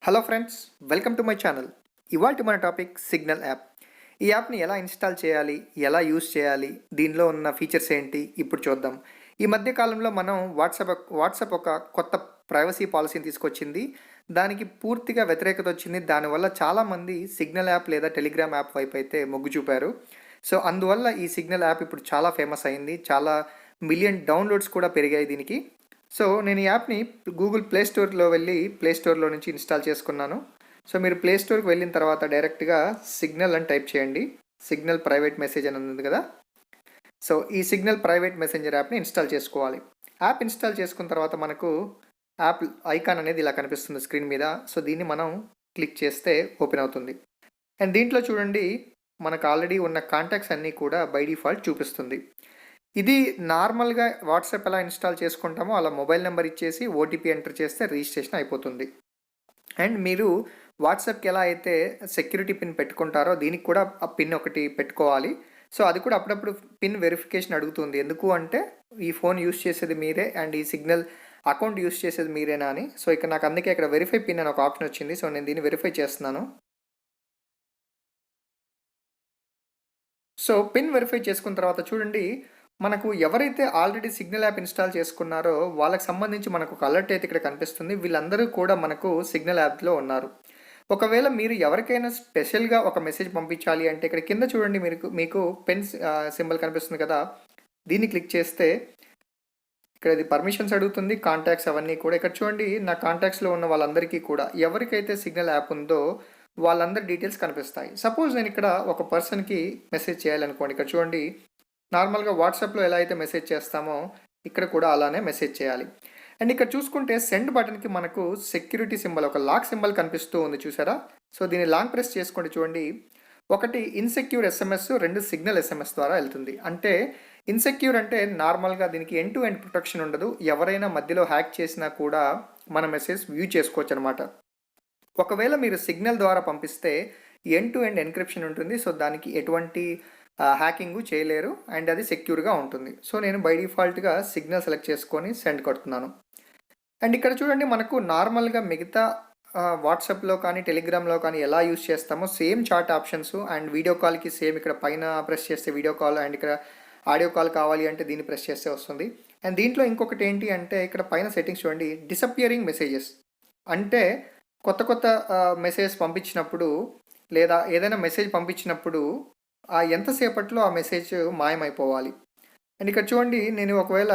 Hello friends, welcome to my channel. ఇవాల్టి మన topic signal app. ఈ యాప్ని ఎలా ఇన్స్టాల్ చేయాలి, ఎలా యూస్ చేయాలి, దీనిలో ఉన్న ఫీచర్స్ ఏంటి ఇప్పుడు చూద్దాం. ఈ మధ్య కాలంలో మనం వాట్సాప్ ఒక కొత్త ప్రైవసీ పాలసీని తీసుకొచ్చింది. దానికి పూర్తిగా వ్యతిరేకత వచ్చింది. దానివల్ల చాలామంది సిగ్నల్ యాప్ లేదా టెలిగ్రామ్ యాప్ వైపు అయితే మొగ్గు చూపారు. సో అందువల్ల ఈ సిగ్నల్ యాప్ ఇప్పుడు చాలా ఫేమస్ అయింది. చాలా మిలియన్ డౌన్లోడ్స్ కూడా పెరిగాయి దీనికి. సో నేను ఈ యాప్ని గూగుల్ ప్లే స్టోర్లో వెళ్ళి ప్లే స్టోర్లో నుంచి ఇన్స్టాల్ చేసుకున్నాను. సో మీరు ప్లే స్టోర్కి వెళ్ళిన తర్వాత డైరెక్ట్గా సిగ్నల్ అని టైప్ చేయండి. సిగ్నల్ ప్రైవేట్ మెసేజ్ అని ఉంది కదా. సో ఈ సిగ్నల్ ప్రైవేట్ మెసెంజర్ యాప్ని ఇన్స్టాల్ చేసుకోవాలి. యాప్ ఇన్స్టాల్ చేసుకున్న తర్వాత మనకు యాప్ ఐకాన్ అనేది ఇలా కనిపిస్తుంది స్క్రీన్ మీద. సో దీన్ని మనం క్లిక్ చేస్తే ఓపెన్ అవుతుంది. అండ్ దీంట్లో చూడండి, మనకు ఆల్రెడీ ఉన్న కాంటాక్ట్స్ అన్నీ కూడా బై డిఫాల్ట్ చూపిస్తుంది. ఇది నార్మల్గా వాట్సాప్ ఎలా ఇన్స్టాల్ చేసుకుంటామో అలా మొబైల్ నెంబర్ ఇచ్చేసి ఓటీపీ ఎంటర్ చేస్తే రిజిస్ట్రేషన్ అయిపోతుంది. అండ్ మీరు వాట్సాప్కి ఎలా అయితే సెక్యూరిటీ పిన్ పెట్టుకుంటారో దీనికి కూడా ఆ పిన్ ఒకటి పెట్టుకోవాలి. సో అది కూడా అప్పుడప్పుడు పిన్ వెరిఫికేషన్ అడుగుతుంది. ఎందుకు అంటే ఈ ఫోన్ యూస్ చేసేది మీరే అండ్ ఈ సిగ్నల్ అకౌంట్ యూస్ చేసేది మీరేనా అని. సో ఇక్కడ నాకు అందుకే ఇక్కడ వెరిఫై పిన్ అని ఒక ఆప్షన్ వచ్చింది. సో నేను దీన్ని వెరిఫై చేస్తున్నాను. సో పిన్ వెరిఫై చేసుకున్న తర్వాత చూడండి, మనకు ఎవరైతే ఆల్రెడీ సిగ్నల్ యాప్ ఇన్స్టాల్ చేసుకున్నారో వాళ్ళకి సంబంధించి మనకు ఒక అలర్ట్ అయితే ఇక్కడ కనిపిస్తుంది. వీళ్ళందరూ కూడా మనకు సిగ్నల్ యాప్లో ఉన్నారు. ఒకవేళ మీరు ఎవరికైనా స్పెషల్గా ఒక మెసేజ్ పంపించాలి అంటే ఇక్కడ కింద చూడండి, మీకు పెన్ సింబల్ కనిపిస్తుంది కదా. దీన్ని క్లిక్ చేస్తే ఇక్కడ ఇది పర్మిషన్స్ అడుగుతుంది, కాంటాక్ట్స్ అవన్నీ కూడా. ఇక్కడ చూడండి, నా కాంటాక్ట్స్లో ఉన్న వాళ్ళందరికీ కూడా ఎవరికైతే సిగ్నల్ యాప్ ఉందో వాళ్ళందరి డీటెయిల్స్ కనిపిస్తాయి. సపోజ్ నేను ఇక్కడ ఒక పర్సన్కి మెసేజ్ చేయాలనుకోండి. ఇక్కడ చూడండి, నార్మల్గా వాట్సాప్లో ఎలా అయితే మెసేజ్ చేస్తామో ఇక్కడ కూడా అలానే మెసేజ్ చేయాలి. అండ్ ఇక్కడ చూసుకుంటే సెండ్ బటన్కి మనకు సెక్యూరిటీ సింబల్, ఒక లాక్ సింబల్ కనిపిస్తూ ఉంది చూసారా. సో దీన్ని లాంగ్ ప్రెస్ చేసుకోండి. చూడండి, ఒకటి ఇన్సెక్యూర్ ఎస్ఎంఎస్, రెండు సిగ్నల్ ఎస్ఎంఎస్ ద్వారా వెళ్తుంది. అంటే ఇన్సెక్యూర్ అంటే నార్మల్గా దీనికి ఎండ్ టు ఎండ్ ప్రొటెక్షన్ ఉండదు. ఎవరైనా మధ్యలో హ్యాక్ చేసినా కూడా మన మెసేజ్ వ్యూ చేసుకోవచ్చు అనమాట. ఒకవేళ మీరు సిగ్నల్ ద్వారా పంపిస్తే ఎండ్ టు ఎండ్ ఎన్క్రిప్షన్ ఉంటుంది. సో దానికి ఎటువంటి హ్యాకింగ్ చేయలేరు అండ్ అది సెక్యూర్గా ఉంటుంది. సో నేను బై డిఫాల్ట్గా సిగ్నల్ సెలెక్ట్ చేసుకొని సెండ్ కొడుతున్నాను. అండ్ ఇక్కడ చూడండి, మనకు నార్మల్గా మిగతా వాట్సాప్లో కానీ టెలిగ్రామ్లో కానీ ఎలా యూస్ చేస్తామో same chat options and video కాల్కి సేమ్. ఇక్కడ పైన ప్రెస్ చేస్తే వీడియో కాల్ అండ్ ఇక్కడ ఆడియో కాల్ కావాలి అంటే దీన్ని ప్రెస్ చేస్తే వస్తుంది. అండ్ దీంట్లో ఇంకొకటి ఏంటి అంటే ఇక్కడ పైన సెట్టింగ్స్ చూడండి, డిసపియరింగ్ మెసేజెస్. అంటే కొత్త కొత్త మెసేజ్ పంపించినప్పుడు లేదా ఏదైనా మెసేజ్ పంపించినప్పుడు ఎంతసేపట్లో ఆ మెసేజ్ మాయమైపోవాలి. అండ్ ఇక్కడ చూడండి, నేను ఒకవేళ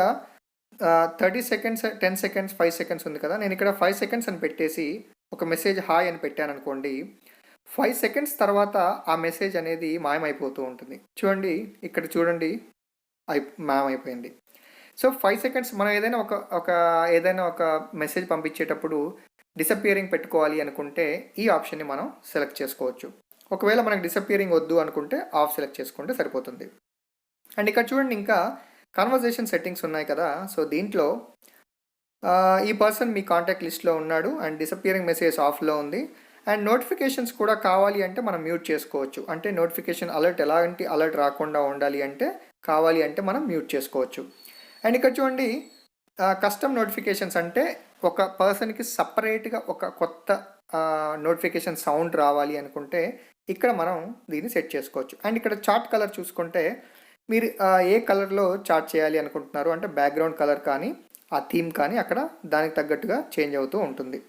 30 సెకండ్స్, 10 సెకండ్స్, 5 సెకండ్స్ ఉంది కదా. నేను ఇక్కడ 5 సెకండ్స్ అని పెట్టేసి ఒక మెసేజ్ హాయ్ అని పెట్టాను అనుకోండి. 5 సెకండ్స్ తర్వాత ఆ మెసేజ్ అనేది మాయమైపోతూ ఉంటుంది. చూడండి, ఇక్కడ చూడండి, మాయమైపోయింది. సో 5 సెకండ్స్ మనం ఏదైనా ఒక మెసేజ్ పంపించేటప్పుడు డిసపియరింగ్ పెట్టుకోవాలి అనుకుంటే ఈ ఆప్షన్ని మనం సెలెక్ట్ చేసుకోవచ్చు. ఒకవేళ మనకు డిసపియరింగ్ వద్దు అనుకుంటే ఆఫ్ సెలెక్ట్ చేసుకుంటే సరిపోతుంది. అండ్ ఇక్కడ చూడండి, ఇంకా కన్వర్జేషన్ సెట్టింగ్స్ ఉన్నాయి కదా. సో దీంట్లో ఈ పర్సన్ మీ కాంటాక్ట్ లిస్ట్లో ఉన్నాడు అండ్ డిసపియరింగ్ మెసేజ్ ఆఫ్లో ఉంది. అండ్ నోటిఫికేషన్స్ కూడా కావాలి అంటే మనం మ్యూట్ చేసుకోవచ్చు. అంటే నోటిఫికేషన్ అలర్ట్ ఎలాంటి అలర్ట్ రాకుండా ఉండాలి అంటే కావాలి అంటే మనం మ్యూట్ చేసుకోవచ్చు. అండ్ ఇక్కడ చూడండి, కస్టమ్ నోటిఫికేషన్స్ అంటే ఒక పర్సన్కి సపరేట్గా ఒక కొత్త నోటిఫికేషన్ సౌండ్ రావాలి అనుకుంటే ఇక్కడ మనం దీన్ని సెట్ చేసుకోవచ్చు. అండ్ ఇక్కడ చాట్ కలర్ చూసుకుంటే మీరు ఏ కలర్లో చాట్ చేయాలి అనుకుంటున్నారు అంటే బ్యాక్గ్రౌండ్ కలర్ కానీ ఆ థీమ్ కానీ అక్కడ దానికి తగ్గట్టుగా చేంజ్ అవుతూ ఉంటుంది.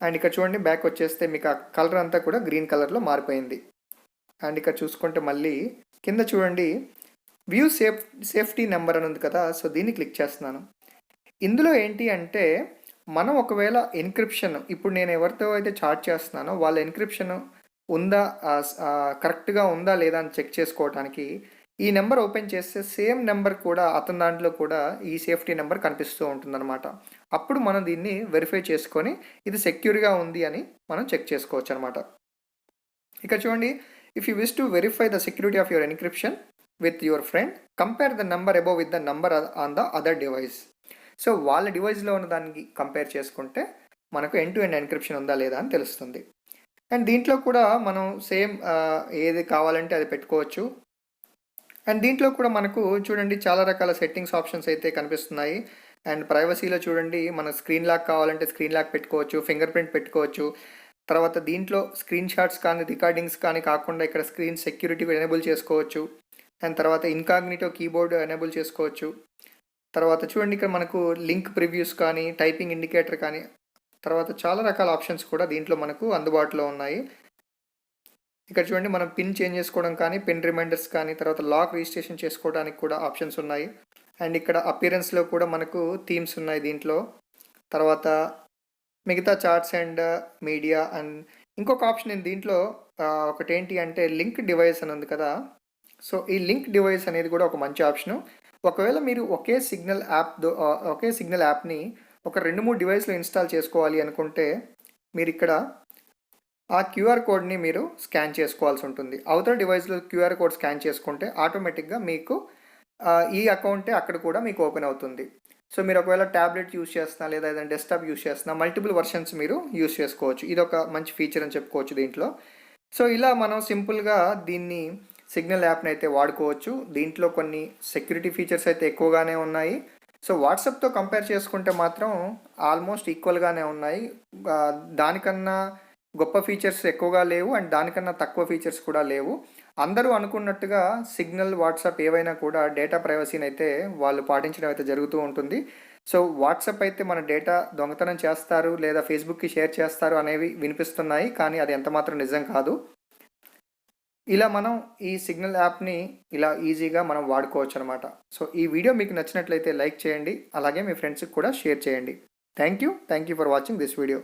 అండ్ ఇక్కడ చూడండి, బ్యాక్ వచ్చేస్తే మీకు ఆ కలర్ అంతా కూడా గ్రీన్ కలర్లో మారిపోయింది. అండ్ ఇక్కడ చూసుకుంటే మళ్ళీ కింద చూడండి, వ్యూ సేఫ్టీ నెంబర్ అని ఉంది కదా. సో దీన్ని క్లిక్ చేస్తున్నాను. ఇందులో ఏంటి అంటే మనం ఒకవేళ ఎన్క్రిప్షన్, ఇప్పుడు నేను ఎవరితో అయితే చాట్ చేస్తున్నానో వాళ్ళ ఎన్క్రిప్షన్ ఉందా, కరెక్ట్గా ఉందా లేదా అని చెక్ చేసుకోవడానికి ఈ నెంబర్ ఓపెన్ చేస్తే సేమ్ నెంబర్ కూడా అతని దాంట్లో కూడా ఈ సేఫ్టీ నెంబర్ కనిపిస్తూ ఉంటుందన్నమాట. అప్పుడు మనం దీన్ని వెరిఫై చేసుకొని ఇది సెక్యూర్గా ఉంది అని మనం చెక్ చేసుకోవచ్చు అనమాట. ఇక్కడ చూడండి, if you wish to verify the security of your encryption with your friend, compare the number above with the number on the other device. So వాళ్ళ డివైస్లో ఉన్న దానికి కంపేర్ చేసుకుంటే మనకు ఎండ్ టు ఎండ్ ఎన్క్రిప్షన్ ఉందా లేదా అని తెలుస్తుంది. అండ్ దీంట్లో కూడా మనం సేమ్ ఏది కావాలంటే అది పెట్టుకోవచ్చు. అండ్ దీంట్లో కూడా మనకు చూడండి చాలా రకాల సెట్టింగ్స్ ఆప్షన్స్ అయితే కనిపిస్తున్నాయి. అండ్ ప్రైవసీలో చూడండి, మన స్క్రీన్ లాక్ కావాలంటే స్క్రీన్ లాక్ పెట్టుకోవచ్చు, ఫింగర్ ప్రింట్ పెట్టుకోవచ్చు. తర్వాత దీంట్లో స్క్రీన్ షాట్స్ కానీ రికార్డింగ్స్ కానీ కాకుండా ఇక్కడ స్క్రీన్ సెక్యూరిటీ ఎనేబుల్ చేసుకోవచ్చు. అండ్ తర్వాత ఇన్కాగ్నిటో కీబోర్డ్ ఎనేబుల్ చేసుకోవచ్చు. తర్వాత చూడండి, ఇక్కడ మనకు లింక్ ప్రివ్యూస్ కానీ, టైపింగ్ ఇండికేటర్ కానీ, తర్వాత చాలా రకాల ఆప్షన్స్ కూడా దీంట్లో మనకు అందుబాటులో ఉన్నాయి. ఇక్కడ చూడండి, మనం పిన్ చేంజ్ చేసుకోవడం కానీ, పిన్ రిమైండర్స్ కానీ, తర్వాత లాక్ రిజిస్ట్రేషన్ చేసుకోవడానికి కూడా ఆప్షన్స్ ఉన్నాయి. అండ్ ఇక్కడ అపియరెన్స్లో కూడా మనకు థీమ్స్ ఉన్నాయి దీంట్లో. తర్వాత మిగతా చార్ట్స్ అండ్ మీడియా అండ్ ఇంకొక ఆప్షన్ నేను దీంట్లో ఒకటి ఏంటి అంటే లింక్ డివైస్ అని ఉంది కదా. సో ఈ లింక్ డివైస్ అనేది కూడా ఒక మంచి ఆప్షను. ఒకవేళ మీరు ఒకే సిగ్నల్ యాప్ని ఒక 2-3 డివైస్లో ఇన్స్టాల్ చేసుకోవాలి అనుకుంటే మీరు ఇక్కడ ఆ క్యూఆర్ కోడ్ని మీరు స్కాన్ చేసుకోవాల్సి ఉంటుంది. అవతల డివైస్లో క్యూఆర్ కోడ్ స్కాన్ చేసుకుంటే ఆటోమేటిక్గా మీకు ఈ అకౌంటే అక్కడ కూడా మీకు ఓపెన్ అవుతుంది. సో మీరు ఒకవేళ ట్యాబ్లెట్ యూస్ చేస్తున్నా లేదా ఏదైనా డెస్క్టాప్ యూస్ చేస్తున్నా మల్టిపుల్ వర్షన్స్ మీరు యూస్ చేసుకోవచ్చు. ఇది ఒక మంచి ఫీచర్ అని చెప్పుకోవచ్చు దీంట్లో. సో ఇలా మనం సింపుల్గా దీన్ని సిగ్నల్ యాప్ని అయితే వాడుకోవచ్చు. దీంట్లో కొన్ని సెక్యూరిటీ ఫీచర్స్ అయితే ఎక్కువగానే ఉన్నాయి. సో వాట్సాప్తో కంపేర్ చేసుకుంటే మాత్రం ఆల్మోస్ట్ ఈక్వల్గానే ఉన్నాయి. దానికన్నా గొప్ప ఫీచర్స్ ఎక్కువగా లేవు అండ్ దానికన్నా తక్కువ ఫీచర్స్ కూడా లేవు. అందరూ అనుకున్నట్టుగా సిగ్నల్, వాట్సాప్ ఏవైనా కూడా డేటా ప్రైవసీని అయితే వాళ్ళు పాటించడం అయితే జరుగుతూ ఉంటుంది. సో వాట్సాప్ అయితే మన డేటా దొంగతనం చేస్తారు లేదా ఫేస్బుక్కి షేర్ చేస్తారు అనేవి వినిపిస్తున్నాయి, కానీ అది ఎంతమాత్రం నిజం కాదు. ఇలా మనం ఈ సిగ్నల్ యాప్ని ఇలా ఈజీగా మనం వాడుకోవచ్చు అనమాట. సో ఈ వీడియో మీకు నచ్చినట్లయితే లైక్ చేయండి, అలాగే మీ ఫ్రెండ్స్కి కూడా షేర్ చేయండి. Thank you for watching this video.